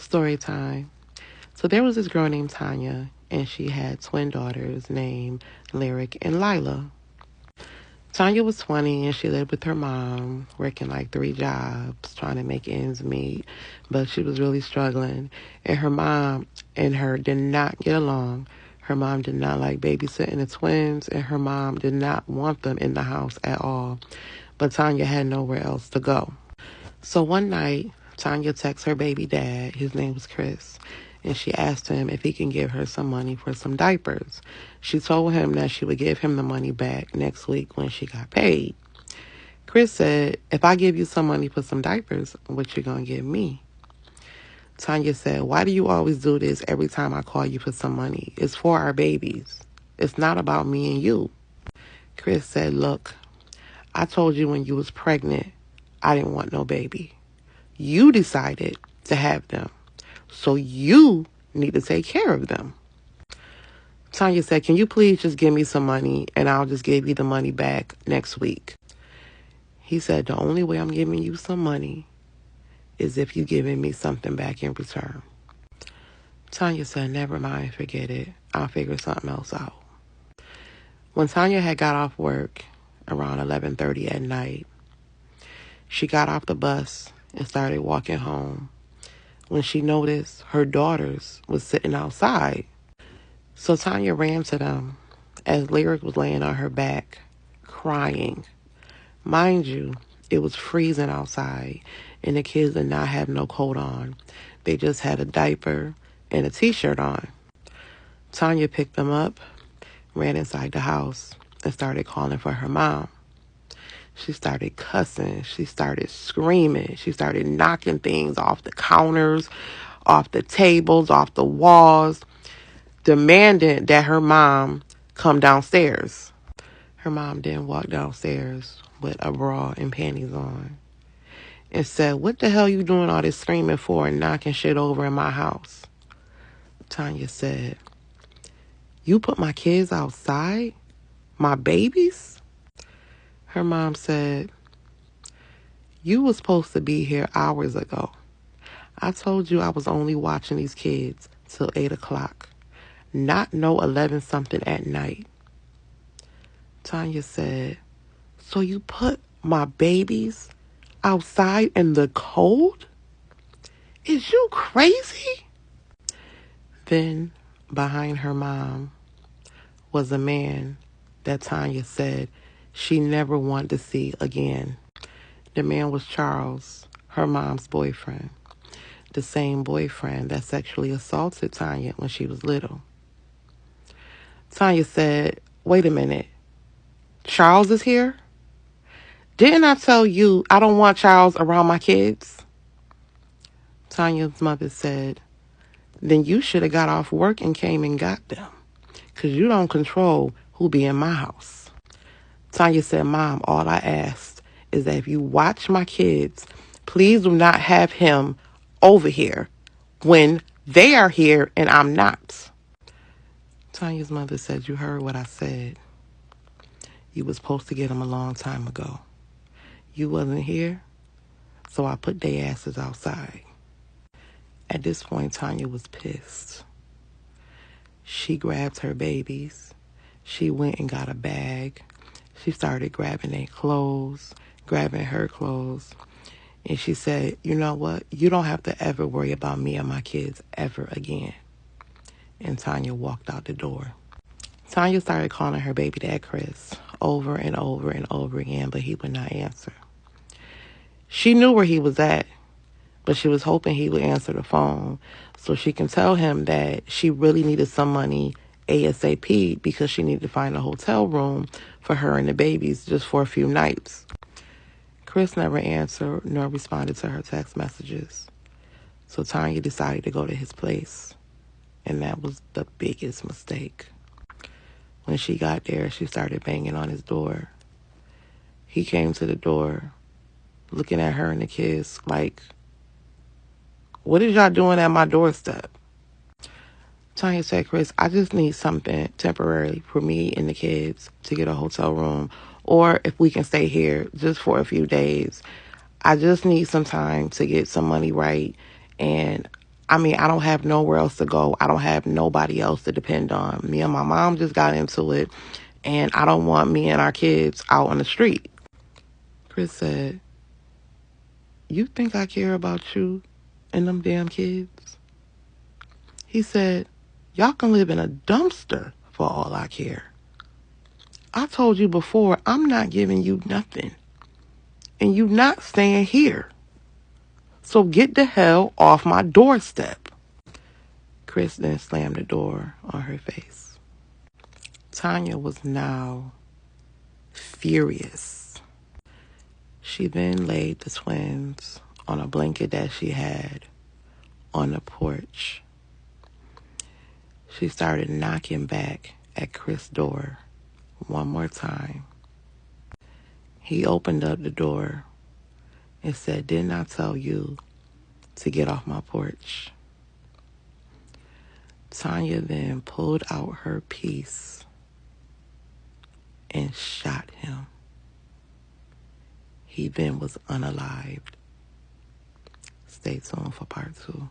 Story time. So there was this girl named Tanya, and she had twin daughters named Lyric and Lila. Tanya was 20 and she lived with her mom, working like 3 jobs, trying to make ends meet, but she was really struggling. And her mom and her did not get along. Her mom did not like babysitting the twins, and her mom did not want them in the house at all. But Tanya had nowhere else to go. So one night, Tanya texts her baby dad, his name was Chris, and she asked him if he can give her some money for some diapers. She told him that she would give him the money back next week when she got paid. Chris said, if I give you some money for some diapers, what you gonna give me? Tanya said, why do you always do this every time I call you for some money? It's for our babies. It's not about me and you. Chris said, look, I told you when you was pregnant, I didn't want no baby. You decided to have them. So you need to take care of them. Tanya said, can you please just give me some money and I'll just give you the money back next week? He said, the only way I'm giving you some money is if you're giving me something back in return. Tanya said, never mind, forget it. I'll figure something else out. When Tanya had got off work around 11:30 at night, she got off the bus and started walking home when she noticed her daughters was sitting outside. So Tanya ran to them as Lyric was laying on her back, crying. Mind you, it was freezing outside, and the kids did not have no coat on. They just had a diaper and a t-shirt on. Tanya picked them up, ran inside the house, and started calling for her mom. She started cussing. She started screaming. She started knocking things off the counters, off the tables, off the walls, demanding that her mom come downstairs. Her mom then walked downstairs with a bra and panties on and said, what the hell you doing all this screaming for and knocking shit over in my house? Tanya said, you put my kids outside? My babies? Her mom said, you was supposed to be here hours ago. I told you I was only watching these kids till 8 o'clock. Not no 11 something at night. Tanya said, so you put my babies outside in the cold? Is you crazy? Then behind her mom was a man that Tanya said she never wanted to see again. The man was Charles, her mom's boyfriend. The same boyfriend that sexually assaulted Tanya when she was little. Tanya said, wait a minute. Charles is here? Didn't I tell you I don't want Charles around my kids? Tanya's mother said, then you should have got off work and came and got them, because you don't control who be in my house. Tanya said, Mom, all I asked is that if you watch my kids, please do not have him over here when they are here and I'm not. Tanya's mother said, you heard what I said. You was supposed to get him a long time ago. You wasn't here, so I put their asses outside. At this point, Tanya was pissed. She grabbed her babies. She went and got a bag. She started grabbing their clothes, grabbing her clothes. And she said, you know what? You don't have to ever worry about me and my kids ever again. And Tanya walked out the door. Tanya started calling her baby dad Chris over and over and over again, but he would not answer. She knew where he was at, but she was hoping he would answer the phone so she can tell him that she really needed some money ASAP because she needed to find a hotel room for her and the babies just for a few nights. Chris never answered nor responded to her text messages. So Tanya decided to go to his place, and that was the biggest mistake. When she got there, she started banging on his door. He came to the door, looking at her and the kids like, what is y'all doing at my doorstep? Tanya said, Chris, I just need something temporarily for me and the kids to get a hotel room, or if we can stay here just for a few days. I just need some time to get some money right, and I mean, I don't have nowhere else to go. I don't have nobody else to depend on. Me and my mom just got into it, and I don't want me and our kids out on the street. Chris said, you think I care about you and them damn kids? He said, y'all can live in a dumpster for all I care. I told you before, I'm not giving you nothing. And you not staying here. So get the hell off my doorstep. Chris then slammed the door on her face. Tanya was now furious. She then laid the twins on a blanket that she had on the porch. She started knocking back at Chris' door one more time. He opened up the door and said, didn't I tell you to get off my porch? Tanya then pulled out her piece and shot him. He then was unalived. Stay tuned for part 2.